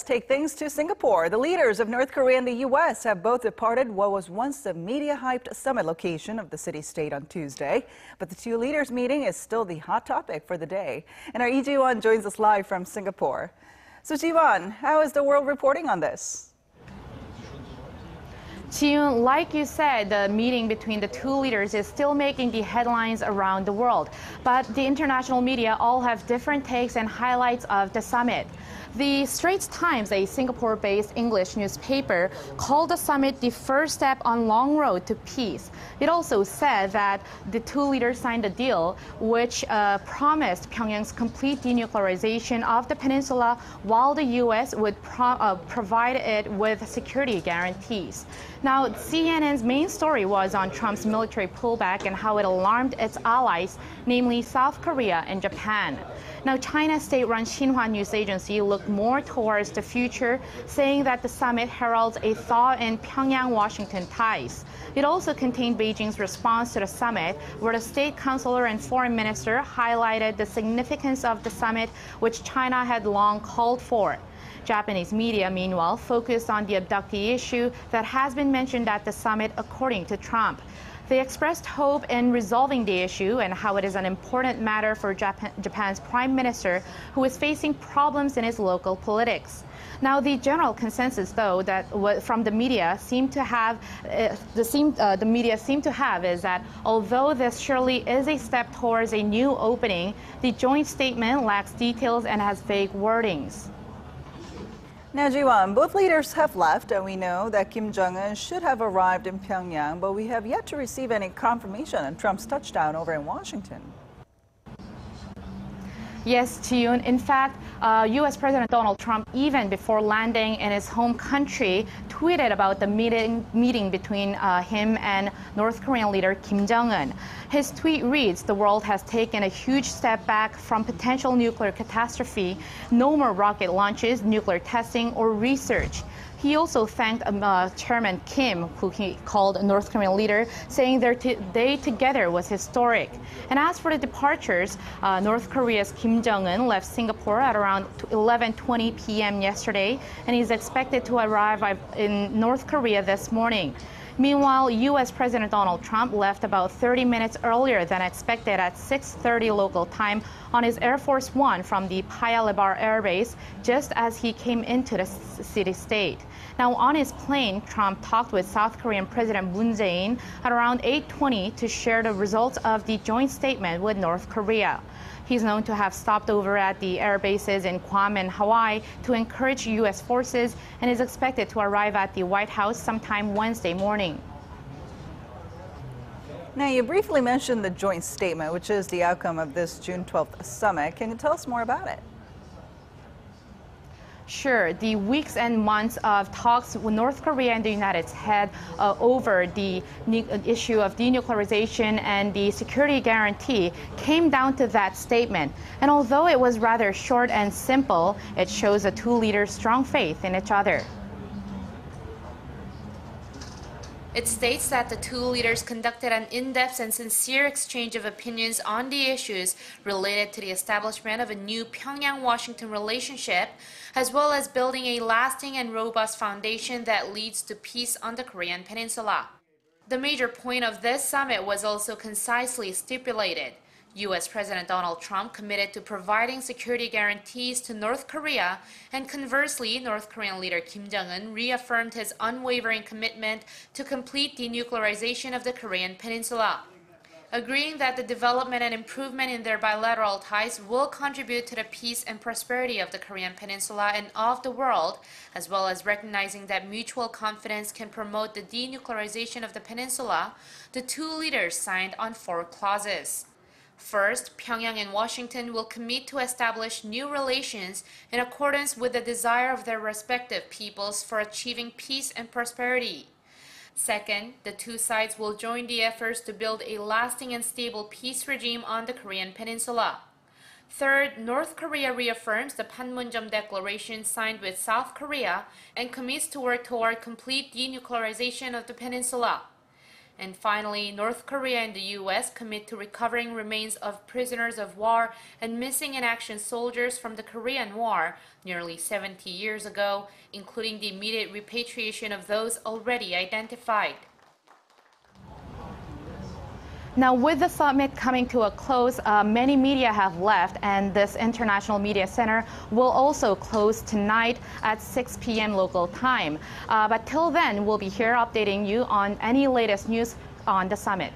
take things to Singapore. The leaders of North Korea and the U.S. have both departed what was once the media-hyped summit location of the city-state on Tuesday. But the two leaders' meeting is still the hot topic for the day. And our Ji-yoon joins us live from Singapore. So Ji-yoon, how is the world reporting on this? Ji-yoon, like you said, the meeting between the two leaders is still making the headlines around the world. But the international media all have different takes and highlights of the summit. The Straits Times, a Singapore-based English newspaper, called the summit the first step on long road to peace. It also said that the two leaders signed a deal which promised Pyongyang's complete denuclearization of the peninsula, while the U.S. would provide it with security guarantees. Now, CNN's main story was on Trump's military pullback and how it alarmed its allies, namely South Korea and Japan. Now, China's state-run Xinhua news agency looked more towards the future, saying that the summit heralds a thaw in Pyongyang-Washington ties. It also contained Beijing's response to the summit, where the state councilor and foreign minister highlighted the significance of the summit, which China had long called for. Japanese media, meanwhile, focused on the abductee issue that has been mentioned at the summit, according to Trump. They expressed hope in resolving the issue and how it is an important matter for Japan's prime minister, who is facing problems in his local politics. Now, the general consensus, though, that from the media seem to have is that although this surely is a step towards a new opening, the joint statement lacks details and has vague wordings. Now, Ji-yoon, both leaders have left, and we know that Kim Jong-un should have arrived in Pyongyang, but we have yet to receive any confirmation on Trump's touchdown over in Washington. Yes, Ji-yoon. In fact, U.S. President Donald Trump, even before landing in his home country, tweeted about the meeting between him and North Korean leader Kim Jong-un. His tweet reads, "The world has taken a huge step back from potential nuclear catastrophe. No more rocket launches, nuclear testing, or research." He also thanked Chairman Kim, who he called a North Korean leader, saying their day together was historic. And as for the departures, North Korea's Kim Jong-un left Singapore at around 11:20 p.m. yesterday, and he's expected to arrive in North Korea this morning. Meanwhile, U.S. President Donald Trump left about 30 minutes earlier than expected at 6:30 local time on his Air Force One from the Paya Lebar Air Base, just as he came into the city-state. Now, on his plane, Trump talked with South Korean President Jae-in at around 8:20 to share the results of the joint statement with North Korea. He's known to have stopped over at the air bases in Guam and Hawaii to encourage U.S. forces and is expected to arrive at the White House sometime Wednesday morning. Now, you briefly mentioned the joint statement, which is the outcome of this June 12th summit. Can you tell us more about it? Sure. The weeks and months of talks with North Korea and the United States over the issue of denuclearization and the security guarantee came down to that statement. And although it was rather short and simple, it shows the two leaders' strong faith in each other. It states that the two leaders conducted an in-depth and sincere exchange of opinions on the issues related to the establishment of a new Pyongyang-Washington relationship, as well as building a lasting and robust foundation that leads to peace on the Korean peninsula. The major point of this summit was also concisely stipulated. U.S. President Donald Trump committed to providing security guarantees to North Korea, and conversely, North Korean leader Kim Jong-un reaffirmed his unwavering commitment to complete denuclearization of the Korean peninsula, agreeing that the development and improvement in their bilateral ties will contribute to the peace and prosperity of the Korean peninsula and of the world, as well as recognizing that mutual confidence can promote the denuclearization of the peninsula. The two leaders signed on 4 clauses. First, Pyongyang and Washington will commit to establish new relations in accordance with the desire of their respective peoples for achieving peace and prosperity. Second, the two sides will join the efforts to build a lasting and stable peace regime on the Korean peninsula. Third, North Korea reaffirms the Panmunjom Declaration signed with South Korea and commits to work toward complete denuclearization of the peninsula. And finally, North Korea and the U.S. commit to recovering remains of prisoners of war and missing in action soldiers from the Korean War nearly 70 years ago, including the immediate repatriation of those already identified. Now, with the summit coming to a close, many media have left, and this International Media Center will also close tonight at 6 p.m. local time. But till then, we'll be here updating you on any latest news on the summit.